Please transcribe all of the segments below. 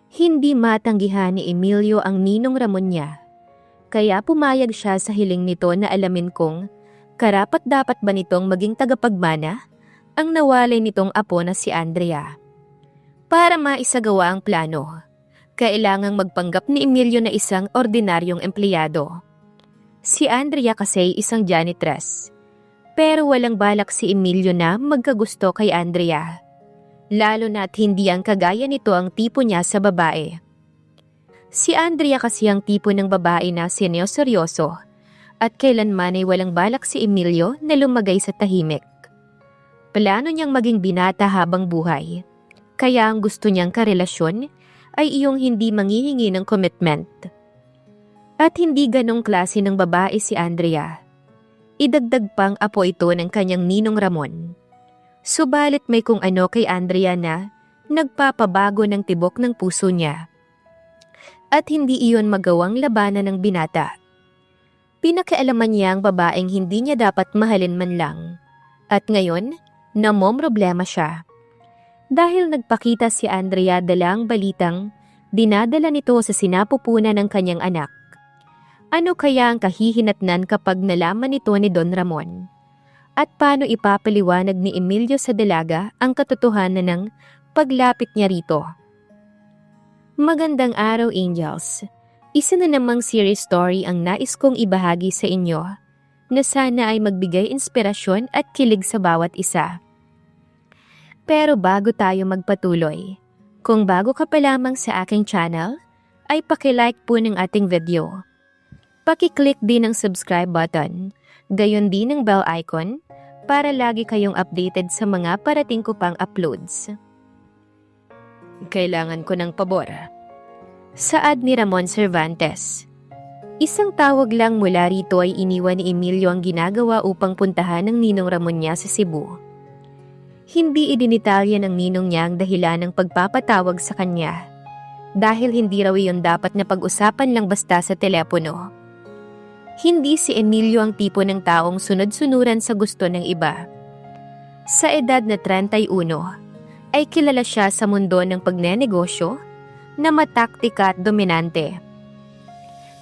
Hindi matanggihan ni Emilio ang ninong Ramon niya, kaya pumayag siya sa hiling nito na alamin kung karapat-dapat ba nitong maging tagapagmana ang nawalay nitong apo na si Andrea. Para maisagawa ang plano, kailangang magpanggap ni Emilio na isang ordinaryong empleyado. Si Andrea kasi isang janitress, pero walang balak si Emilio na magkagusto kay Andrea. Lalo na't hindi ang kagaya nito ang tipo niya sa babae. Si Andrea kasi ang tipo ng babae na seryoso at kailanman ay walang balak si Emilio na lumagay sa tahimik. Plano niyang maging binata habang buhay, kaya ang gusto niyang karelasyon ay iyong hindi manghihingi ng commitment. At hindi ganong klase ng babae si Andrea. Idagdag pang apo ito ng kanyang ninong Ramon. Subalit may kung ano kay Andrea na nagpapabago ng tibok ng puso niya. At hindi iyon magawang labanan ng binata. Pinakialaman niya ang babaeng hindi niya dapat mahalin man lang. At ngayon, namomroblema siya. Dahil nagpakita si Andrea dalang balitang dinadala nito sa sinapupunan ng kanyang anak. Ano kaya ang kahihinatnan kapag nalaman ito ni Don Ramon? At paano ipapaliwanag ni Emilio sa dalaga ang katotohanan ng paglapit niya rito? Magandang araw, Angels. Isa na namang series story ang nais kong ibahagi sa inyo na sana ay magbigay inspirasyon at kilig sa bawat isa. Pero bago tayo magpatuloy, kung bago ka pa lamang sa aking channel, ay paki-like po ng ating video. Paki-click din ang subscribe button, gayon din ang bell icon, para lagi kayong updated sa mga parating ko pang uploads. Kailangan ko ng pabor. Saad ni Ramon Cervantes. Isang tawag lang mula rito ay iniwan ni Emilio ang ginagawa upang puntahan ng ninong Ramon niya sa Cebu. Hindi idinitalya ng ninong niya ang dahilan ng pagpapatawag sa kanya, dahil hindi raw iyon dapat na pag-usapan lang basta sa telepono. Hindi si Emilio ang tipo ng taong sunod-sunuran sa gusto ng iba. Sa edad na 31, ay kilala siya sa mundo ng pagnenegosyo na mataktika at dominante.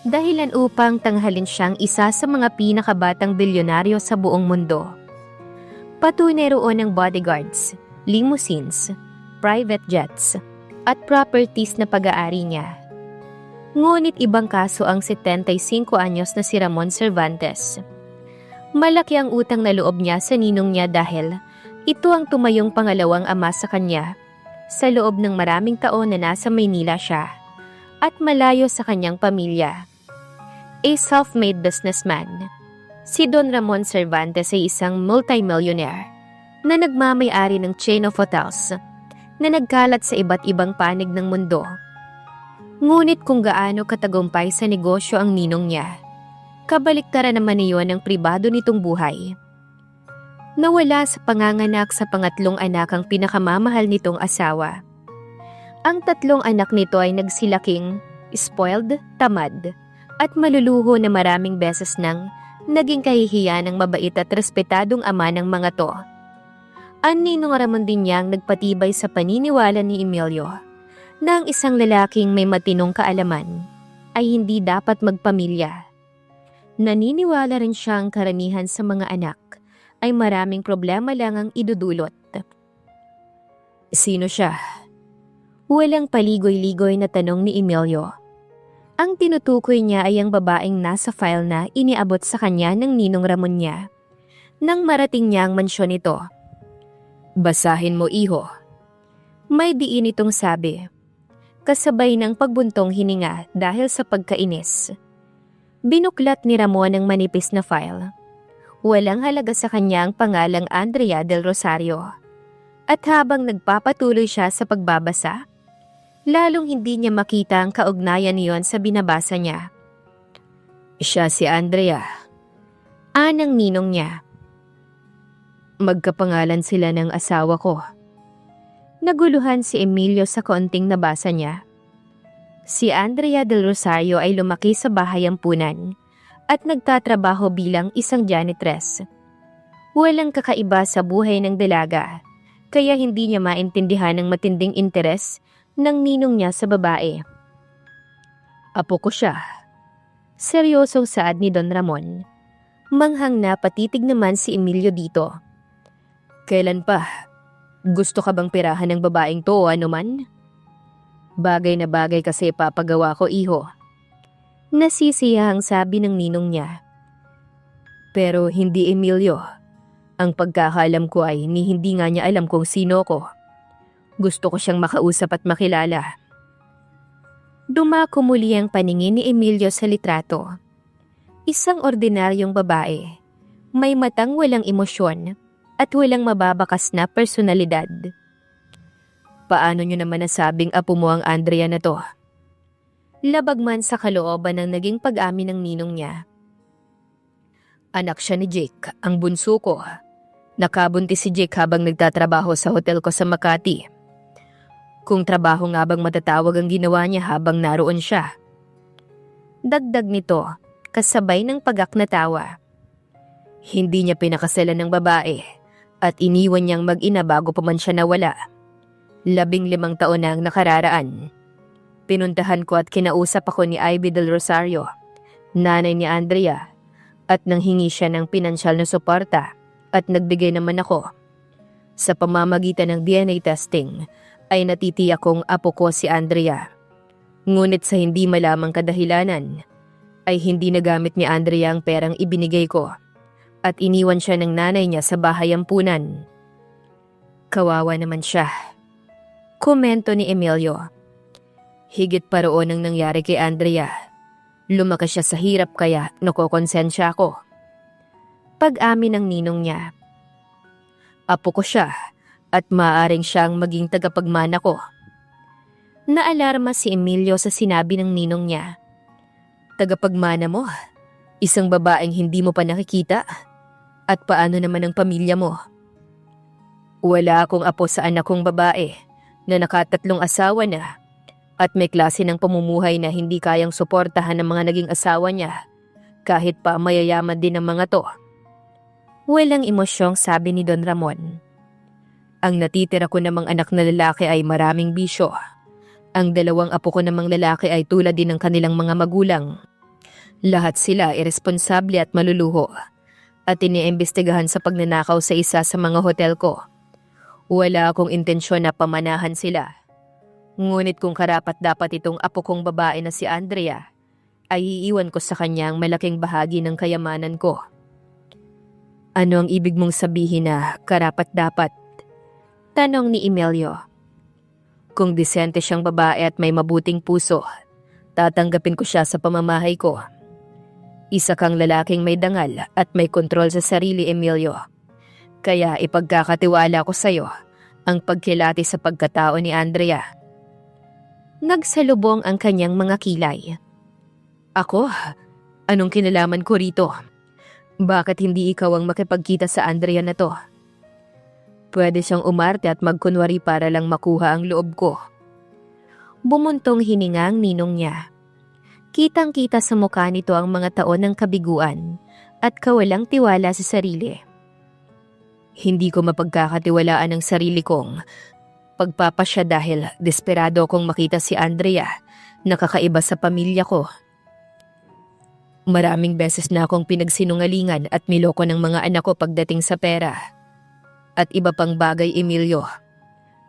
Dahilan upang tanghalin siyang isa sa mga pinakabatang bilyonaryo sa buong mundo. Patunay roon ng bodyguards, limousines, private jets, at properties na pag-aari niya. Ngunit ibang kaso ang 75 anyos na si Ramon Cervantes. Malaki ang utang na loob niya sa ninong niya dahil ito ang tumayong pangalawang ama sa kanya sa loob ng maraming taon na nasa Maynila siya at malayo sa kanyang pamilya. A self-made businessman, si Don Ramon Cervantes ay isang multimillionaire na nagmamay-ari ng chain of hotels na nagkalat sa iba't ibang panig ng mundo. Ngunit kung gaano katagumpay sa negosyo ang ninong niya, kabaliktaran naman iyon ang pribado nitong buhay. Nawala sa panganganak sa pangatlong anak ang pinakamamahal nitong asawa. Ang tatlong anak nito ay nagsilaking, spoiled, tamad, at maluluho na maraming beses nang naging kahihiyan ng mabait at respetadong ama ng mga to. Ang ninong Ramon din niyang nagpatibay sa paniniwala ni Emilio na ang isang lalaking may matinong kaalaman ay hindi dapat magpamilya. Naniniwala rin siyang karamihan sa mga anak ay maraming problema lang ang idudulot. Sino siya? Walang paligoy-ligoy na tanong ni Emilio. Ang tinutukoy niya ay ang babaeng nasa file na iniabot sa kanya ng ninong Ramon niya nang marating niya ang mansyon ito. Basahin mo, iho. May diin itong sabi, kasabay ng pagbuntong hininga dahil sa pagkainis. Binuklat ni Ramon ang manipis na file. Walang halaga sa kanya ang pangalang Andrea del Rosario. At habang nagpapatuloy siya sa pagbabasa, lalong hindi niya makita ang kaugnayan niyon sa binabasa niya. Siya si Andrea. Anang ninong niya. Magkapangalan sila ng asawa ko. Naguluhan si Emilio sa kaunting nabasa niya. Si Andrea del Rosario ay lumaki sa bahay ampunan at nagtatrabaho bilang isang janitress. Walang kakaiba sa buhay ng dalaga, kaya hindi niya maintindihan ang matinding interes ng ninong niya sa babae. Apo ko siya. Seryosong saad ni Don Ramon. Manghang na patitig naman si Emilio dito. Kailan pa? Gusto ka bang pirahan ng babaeng to o ano man? Bagay na bagay kasi papagawa ko, iho. Nasisiyahang sabi ng ninong niya. Pero hindi, Emilio. Ang pagkakalam ko ay hindi nga niya alam kung sino ko. Gusto ko siyang makausap at makilala. Dumako muli ang paningin ni Emilio sa litrato. Isang ordinaryong babae. May matang walang emosyon at walang mababakas na personalidad. Paano niyo naman nasabing apo mo ang Andrea na to? Labag man sa kalooban ng naging pag-amin ng ninong niya. Anak siya ni Jake, ang bunso ko. Nakabuntis si Jake habang nagtatrabaho sa hotel ko sa Makati. Kung trabaho nga bang matatawag ang ginawa niya habang naroon siya. Dagdag nito, kasabay ng pagak na tawa. Hindi niya pinakasalan ng babae at iniwan niyang mag-ina bago pa man siya nawala. 15 taon na ang nakararaan. Pinuntahan ko at kinausap ako ni Ivy Del Rosario, nanay ni Andrea, at nanghingi siya ng pinansyal na suporta at nagbigay naman ako. Sa pamamagitan ng DNA testing, ay natitiyak kong apo ko si Andrea. Ngunit sa hindi malamang kadahilanan, ay hindi nagamit ni Andrea ang perang ibinigay ko at iniwan siya ng nanay niya sa bahay ampunan. Kawawa naman siya. Komento ni Emilio. Higit pa roon ang nangyari kay Andrea. Lumaki siya sa hirap kaya nakokonsensya ako. Pag-amin ng ninong niya. Apo ko siya. At maaaring siyang maging tagapagmana ko. Naalarma si Emilio sa sinabi ng ninong niya. Tagapagmana mo? Isang babaeng hindi mo pa nakikita? At paano naman ang pamilya mo? Wala akong apo sa anak kong babae na nakatatlong asawa na at may klase ng pamumuhay na hindi kayang suportahan ng mga naging asawa niya kahit pa mayayaman din ang mga to. Walang emosyong sabi ni Don Ramon. Ang natitira ko namang anak na lalaki ay maraming bisyo. Ang 2 apo ko namang lalaki ay tulad din ng kanilang mga magulang. Lahat sila iresponsable at maluluho at iniimbestigahan sa pagnanakaw sa isa sa mga hotel ko. Wala akong intensyon na pamanahan sila. Ngunit kung karapat-dapat itong apo kong babae na si Andrea, ay iiwan ko sa kanya ang malaking bahagi ng kayamanan ko. Ano ang ibig mong sabihin na karapat-dapat? Tanong ni Emilio. Kung disente siyang babae at may mabuting puso, tatanggapin ko siya sa pamamahay ko. Isa kang lalaking may dangal at may kontrol sa sarili, Emilio. Kaya ipagkakatiwala ko sa'yo ang pagkilati sa pagkatao ni Andrea. Nagsalubong ang kanyang mga kilay. Ako? Anong kinalaman ko rito? Bakit hindi ikaw ang makipagkita sa Andrea na to? Pwede siyang umarte at magkunwari para lang makuha ang loob ko. Bumuntong hininga ang ninong niya. Kitang-kita sa mukha nito ang mga taon ng kabiguan at kawalang tiwala sa sarili. Hindi ko mapagkakatiwalaan ang sarili kong pagpapasya dahil desperado akong makita si Andrea na kakaiba sa pamilya ko. Maraming beses na akong pinagsinungalingan at niloko ng mga anak ko pagdating sa pera. At iba pang bagay, Emilio.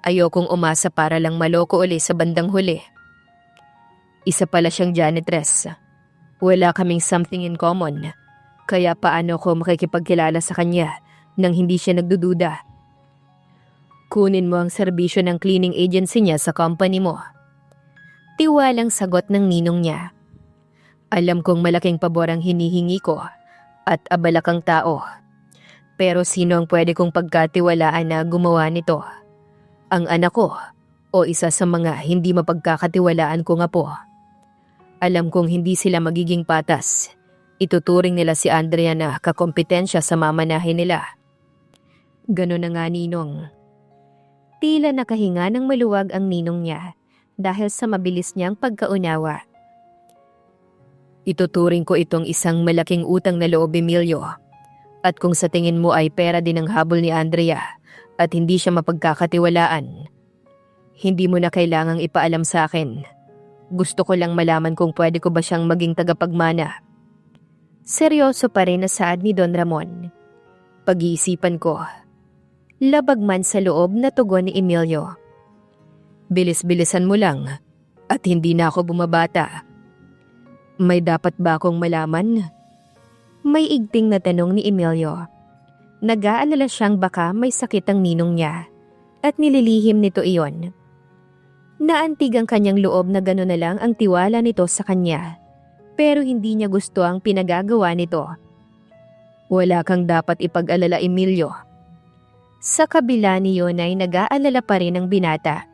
Ayokong umasa para lang maloko uli sa bandang huli. Isa pala siyang janitress. Wala kaming something in common. Kaya paano ko makikipagkilala sa kanya nang hindi siya nagdududa? Kunin mo ang serbisyo ng cleaning agency niya sa company mo. Tiwalang sagot ng ninong niya. Alam kong malaking pabor ang hinihingi ko at abala kang tao. Pero sino ang pwede kong pagkatiwalaan na gumawa nito? Ang anak ko o isa sa mga hindi mapagkakatiwalaan kong apo? Alam kong hindi sila magiging patas. Ituturing nila si Andrea na kakompetensya sa mamanahin nila. Ganon na nga, ninong. Tila nakahinga ng maluwag ang ninong niya dahil sa mabilis niyang pagkaunawa. Ituturing ko itong isang malaking utang na loob, Emilio. At kung sa tingin mo ay pera din ang habol ni Andrea at hindi siya mapagkakatiwalaan, Hindi mo na kailangang ipaalam sa akin. Gusto ko lang malaman kung pwede ko ba siyang maging tagapagmana. Seryoso pa rin na saad ni Don Ramon. Pag-iisipan ko. Labag man sa loob na tugon ni Emilio. Bilis-bilisan mo lang at hindi na ako bumabata. May dapat ba akong malaman? May igting na tanong ni Emilio. Nag-aalala siyang baka may sakit ang ninong niya at nililihim nito iyon. Naantig ang kanyang loob na gano'n na lang ang tiwala nito sa kanya, pero hindi niya gusto ang pinagagawa nito. Wala kang dapat ipag-alala, Emilio. Sa kabila niyon ay nag-aalala pa rin ang binata.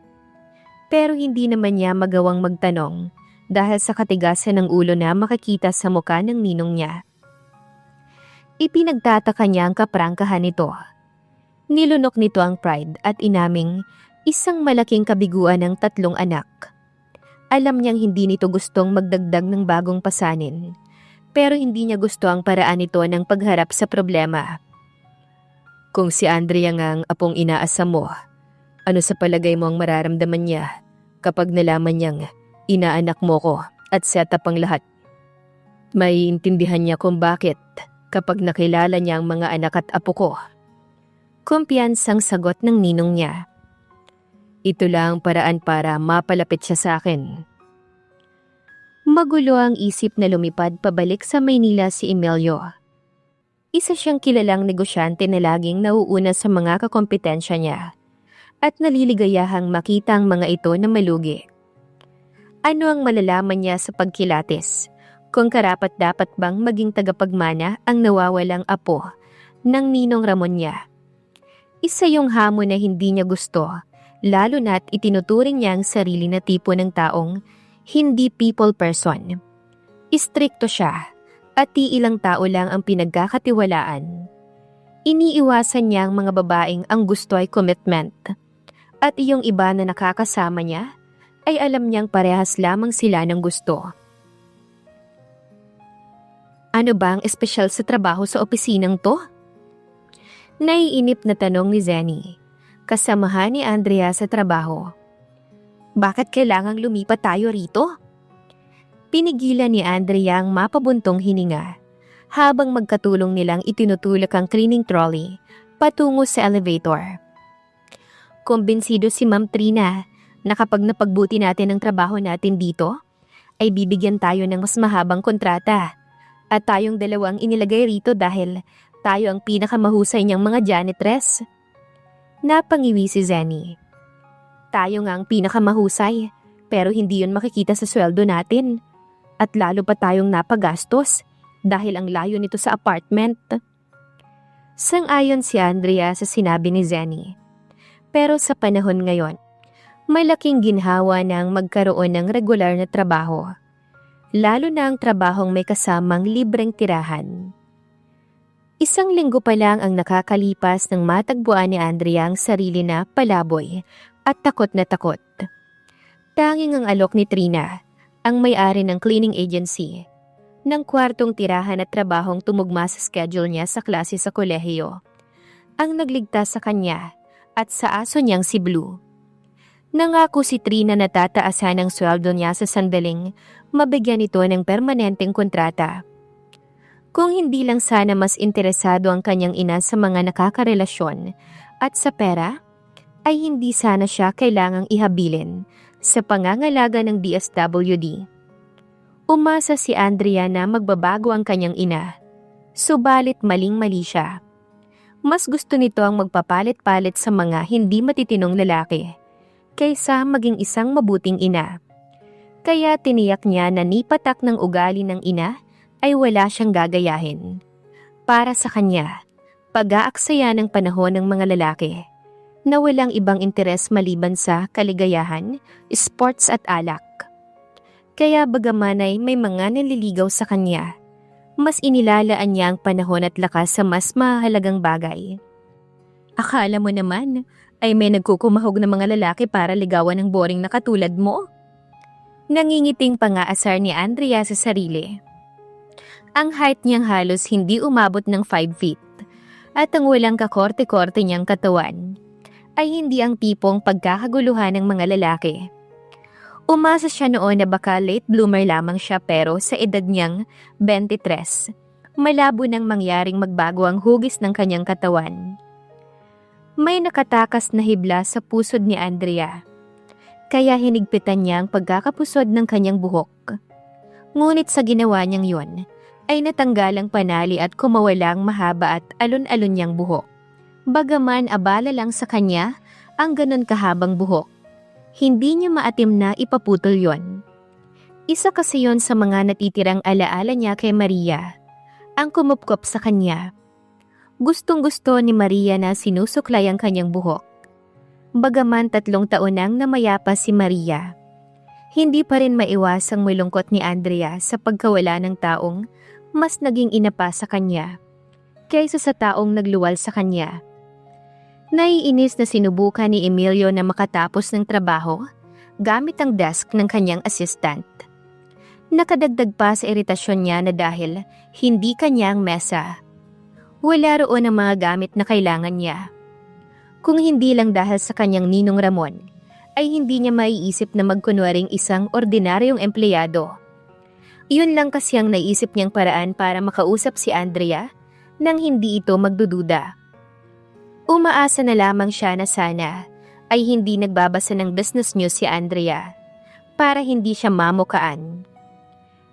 Pero hindi naman niya magawang magtanong dahil sa katigasan ng ulo na makikita sa mukha ng ninong niya. Ipinagtataka niya ang kaprangkahan nito. Nilunok nito ang pride at inaming isang malaking kabiguan ng 3 anak. Alam niyang hindi nito gustong magdagdag ng bagong pasanin, pero hindi niya gusto ang paraan nito ng pagharap sa problema. Kung si Andrea nga ang apong inaasam mo, ano sa palagay mo ang mararamdaman niya kapag nalaman niyang inaanak mo ko at setup ang lahat? Maiintindihan niya kung bakit kapag nakilala niya ang mga anak at apo ko. Kumpiyansang sagot ng ninong niya. Ito lang ang paraan para mapalapit siya sa akin. Magulo ang isip na lumipad pabalik sa Maynila si Emilio. Isa siyang kilalang negosyante na laging nauuna sa mga kakompetensya niya at naliligayahang makita ang mga ito na malugi. Ano ang malalaman niya sa pagkilatis kung karapat-dapat bang maging tagapagmana ang nawawalang apo ng Ninong Ramon niya? Isa yung hamon na hindi niya gusto, lalo na't itinuturing niya ang sarili na tipo ng taong hindi people person. Istrikto siya at iilang tao lang ang pinagkakatiwalaan. Iniiwasan niya ang mga babaeng ang gusto ay commitment. At iyong iba na nakakasama niya ay alam niyang parehas lamang sila ng gusto. Ano ba ang espesyal sa trabaho sa opisinang to? Naiinip na tanong ni Zenny, kasamahan ni Andrea sa trabaho. Bakit kailangang lumipat tayo rito? Pinigilan ni Andrea ang mapabuntong hininga habang magkatulong nilang itinutulak ang cleaning trolley patungo sa elevator. Kumbinsido si Ma'am Trina na kapag napagbuti natin ang trabaho natin dito, ay bibigyan tayo ng mas mahabang kontrata at tayong dalawang inilagay rito dahil tayo ang pinakamahusay niyang mga janitress. Napangiwi si Zenny. Tayo nga ang pinakamahusay, pero hindi yun makikita sa sweldo natin. At lalo pa tayong napagastos dahil ang layo nito sa apartment. Sang-ayon si Andrea sa sinabi ni Zenny. Pero sa panahon ngayon, malaking ginhawa ng magkaroon ng regular na trabaho. Lalo na ang trabahong may kasamang libreng tirahan. 1 linggo pa lang ang nakakalipas nang matagpuan ni Andrea ang sarili na palaboy at takot na takot. Tanging ang alok ni Trina, ang may-ari ng cleaning agency, ng kwartong tirahan at trabahong tumugma sa schedule niya sa klase sa kolehiyo, ang nagligtas sa kanya at sa aso niyang si Blue. Nangako si Trina na tataasan ang sweldo niya sa sandaling mabigyan ito ng permanenteng kontrata. Kung hindi lang sana mas interesado ang kanyang ina sa mga nakakarelasyon at sa pera, ay hindi sana siya kailangang ihabilin sa pangangalaga ng DSWD. Umasa si Andrea na magbabago ang kanyang ina, subalit maling-mali siya. Mas gusto nito ang magpapalit-palit sa mga hindi matitinong lalaki kaysa maging isang mabuting ina. Kaya tiniyak niya na nipatak ng ugali ng ina ay wala siyang gagayahin. Para sa kanya, pag-aaksaya ng panahon ng mga lalaki na walang ibang interes maliban sa kaligayahan, sports at alak. Kaya bagaman ay may mga naliligaw sa kanya, mas inilalaan niya ang panahon at lakas sa mas mahalagang bagay. Akala mo naman ay may nagkukumahog na mga lalaki para ligawan ng boring na katulad mo? Nangingiting pangaasar ni Andrea sa sarili. Ang height niyang halos hindi umabot ng 5 feet at ang walang kakorte-korte niyang katawan ay hindi ang tipong pagkakaguluhan ng mga lalaki. Umasa siya noon na baka late bloomer lamang siya pero sa edad niyang 23, malabo nang mangyaring magbago ang hugis ng kanyang katawan. May nakatakas na hibla sa pusod ni Andrea, kaya hinigpitan niya ang pagkakapusod ng kanyang buhok. Ngunit sa ginawa niyang yun, ay natanggal ang panali at kumawala ang mahaba at alon-alon niyang buhok. Bagaman abala lang sa kanya ang ganon kahabang buhok, hindi niya maatim na ipaputol yon. Isa kasi yon sa mga natitirang alaala niya kay Maria, ang kumupkop sa kanya. Gustong-gusto ni Maria na sinusuklay ang kanyang buhok. Bagaman 3 taon nang namayapa si Maria, hindi pa rin maiwasang malungkot ni Andrea sa pagkawala ng taong mas naging ina pa sa kanya kaysa sa taong nagluwal sa kanya. Naiinis na sinubukan ni Emilio na makatapos ng trabaho gamit ang desk ng kanyang assistant. Nakadagdag pa sa iritasyon niya na dahil hindi kanya ang mesa. Wala roon ang mga gamit na kailangan niya. Kung hindi lang dahil sa kanyang ninong Ramon, ay hindi niya maiisip na magkunwaring isang ordinaryong empleyado. Iyon lang kasi ang naisip niyang paraan para makausap si Andrea nang hindi ito magdududa. Umaasa na lamang siya na sana ay hindi nagbabasa ng business news si Andrea para hindi siya mamukaan.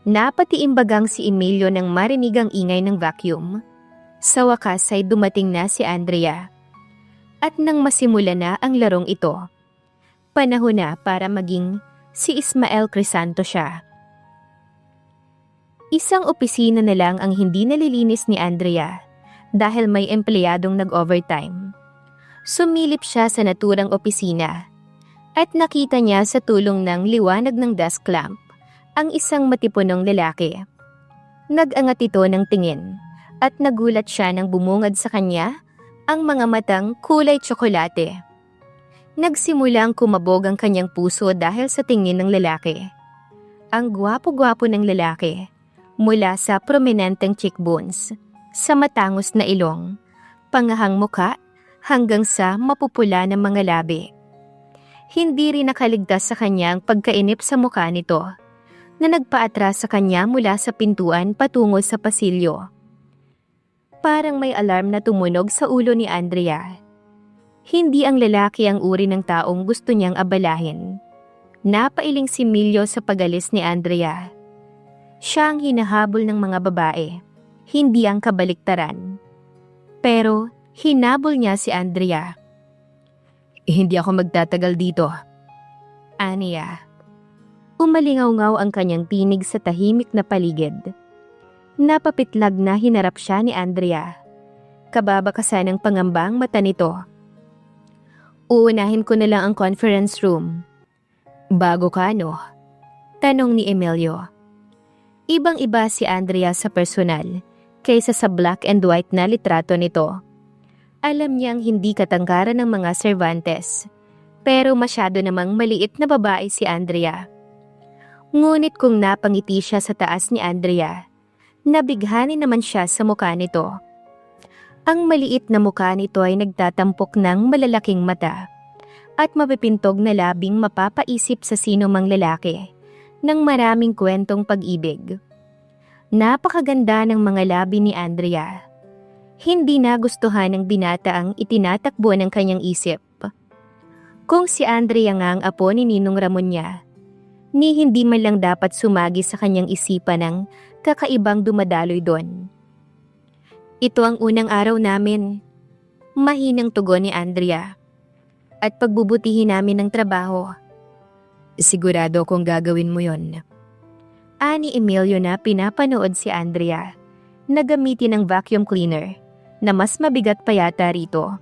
Napatiimbagang si Emilio nang marinig ang ingay ng vacuum. Sa wakas ay dumating na si Andrea. At nang masimula na ang larong ito, panahon na para maging si Ismael Crisanto siya. Isang opisina na lang ang hindi nalilinis ni Andrea dahil may empleyadong nag-overtime. Sumilip siya sa naturang opisina at nakita niya sa tulong ng liwanag ng desk lamp ang isang matipunong lalaki. Nag-angat ito ng tingin at nagulat siya nang bumungad sa kanya ang mga matang kulay tsokolate. Nagsimulang kumabog ang kanyang puso dahil sa tingin ng lalaki. Ang gwapo-gwapo ng lalaki, mula sa prominenteng cheekbones, sa matangos na ilong, pangahang muka, hanggang sa mapupula ng mga labi. Hindi rin nakaligtas sa kanya ang pagkainip sa mukha nito, na nagpaatras sa kanya mula sa pintuan patungo sa pasilyo. Parang may alarm na tumunog sa ulo ni Andrea. Hindi ang lalaki ang uri ng taong gusto niyang abalahin. Napailing si Emilio sa pagalis ni Andrea. Siya ang hinahabol ng mga babae, hindi ang kabaliktaran. Pero hinabol niya si Andrea. Hindi ako magtatagal dito, aniya. Umalingaw-ngaw ang kanyang tinig sa tahimik na paligid. Napapitlag na hinarap siya ni Andrea. Kababakasan ng pangambang mata nito. Uunahin ko na lang ang conference room. Bago ka, no? Tanong ni Emilio. Ibang-iba si Andrea sa personal kaysa sa black and white na litrato nito. Alam niyang hindi katangkaran ng mga Cervantes, pero masyado namang maliit na babae si Andrea. Ngunit kung napangiti siya sa taas ni Andrea, nabighani naman siya sa mukha nito. Ang maliit na mukha nito ay nagtatampok ng malalaking mata at mapipintog na labing mapapaisip sa sino mang lalaki ng maraming kwentong pag-ibig. Napakaganda ng mga labi ni Andrea. Hindi nagustuhan ng binata ang itinatakbo ng kanyang isip. Kung si Andrea nga ang apo ni Ninong Ramon niya, ni hindi man lang dapat sumagi sa kanyang isipan ng kakaibang dumadaloy doon. Ito ang unang araw namin, mahinang tugon ni Andrea. At pagbubutihin namin ng trabaho. Sigurado kong gagawin mo yon. Ani Emilio na pinapanood si Andrea na gamitin ang vacuum cleaner na mas mabigat pa yata rito.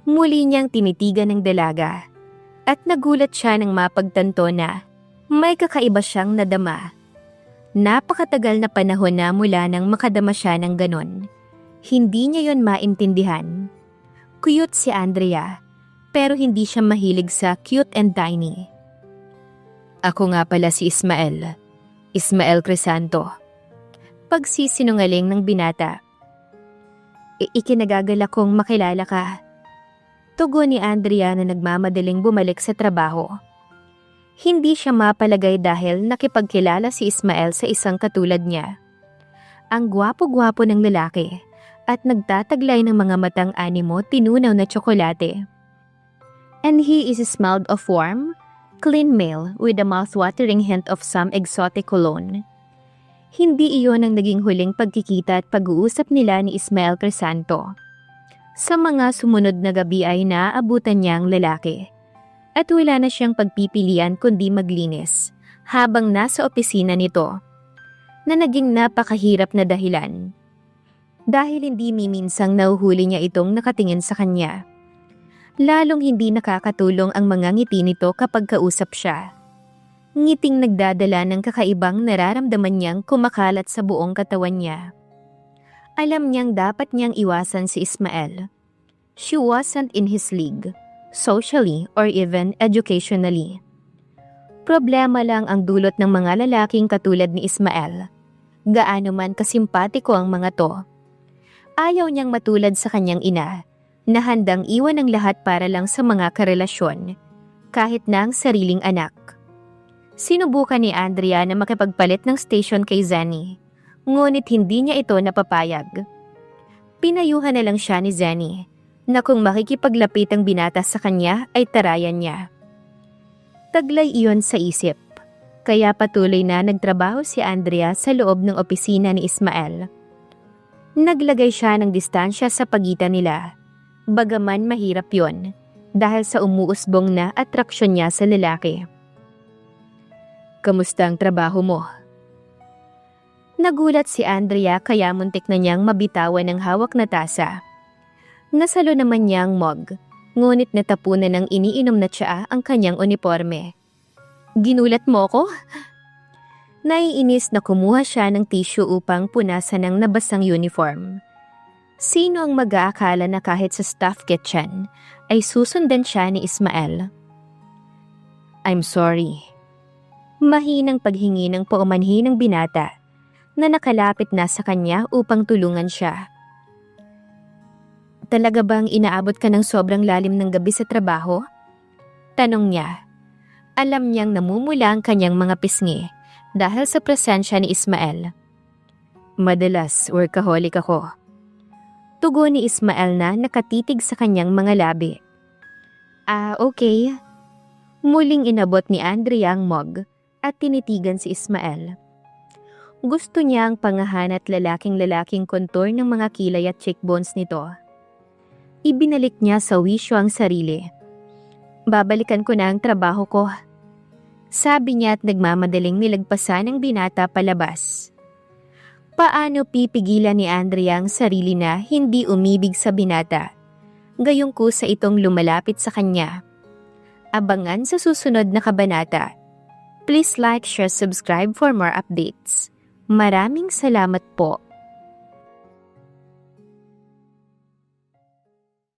Muli niyang tinitigan ng dalaga at nagulat siya nang mapagtanto na may kakaiba siyang nadama. Napakatagal na panahon na mula nang makadama siya ng ganon. Hindi niya yon maintindihan. Cute si Andrea, pero hindi siya mahilig sa cute and tiny. Ako nga pala si Ismael. Ismael Crisanto. Pagsisinungaling ng binata. Ikinagagalak kong makilala ka. Tugon ni Andrea na nagmamadaling bumalik sa trabaho. Hindi siya mapalagay dahil nakipagkilala si Ismael sa isang katulad niya. Ang gwapo-gwapo ng lalaki at nagtataglay ng mga matang animo tinunaw na tsokolate. And he is smelled of warm, clean male with a mouth-watering hint of some exotic cologne. Hindi iyon ang naging huling pagkikita at pag-uusap nila ni Ismael Crisanto. Sa mga sumunod na gabi ay naaabutan niya ang lalaki. At wala na siyang pagpipilian kundi maglinis habang nasa opisina nito na naging napakahirap na dahilan. Dahil hindi miminsang nauhuli niya itong nakatingin sa kanya. Lalong hindi nakakatulong ang mga ngiti nito kapag kausap siya. Ngiting nagdadala ng kakaibang nararamdaman niyang kumakalat sa buong katawan niya. Alam niyang dapat niyang iwasan si Ismael. She wasn't in his league, socially or even educationally. Problema lang ang dulot ng mga lalaking katulad ni Ismael. Gaano man kasimpatiko ang mga to. Ayaw niyang matulad sa kanyang ina, na handang iwan ang lahat para lang sa mga karelasyon, kahit na ang sariling anak. Sinubukan ni Andrea na makipagpalit ng station kay Zenny, ngunit hindi niya ito napapayag. Pinayuhan na lang siya ni Zenny, na kung makikipaglapit ang binata sa kanya ay tarayan niya. Taglay iyon sa isip, kaya patuloy na nagtrabaho si Andrea sa loob ng opisina ni Ismael. Naglagay siya ng distansya sa pagitan nila, bagaman mahirap yon dahil sa umuusbong na atraksyon niya sa lalaki. Kamusta ang trabaho mo? Nagulat si Andrea kaya muntik na niyang mabitawan ng hawak na tasa. Nasalo naman niya ang mug, ngunit natapunan ng iniinom na tsaa ang kanyang uniforme. Ginulat mo ko? Naiinis na kumuha siya ng tissue upang punasan ng nabasang uniform. Sino ang mag-aakala na kahit sa staff kitchen ay susundan siya ni Ismael? I'm sorry. Mahinang paghingi ng paumanhin ng binata na nakalapit na sa kanya upang tulungan siya. Talaga bang inaabot ka ng sobrang lalim ng gabi sa trabaho? Tanong niya. Alam niyang namumula ang kanyang mga pisngi dahil sa presensya ni Ismael. Madalas workaholic ako. Tugon ni Ismael na nakatitig sa kanyang mga labi. Okay. Muling inabot ni Andrea ang mug at tinitigan si Ismael. Gusto niya ang pangahan at lalaking kontur ng mga kilay at cheekbones nito. Ibinalik niya sa wisyo ang sarili. Babalikan ko na ang trabaho ko. Sabi niya at nagmamadaling nilagpasan ang binata palabas. Paano pipigilan ni Andrea ang sarili na hindi umibig sa binata? Gayong kusa itong lumalapit sa kanya. Abangan sa susunod na kabanata. Please like, share, subscribe for more updates. Maraming salamat po.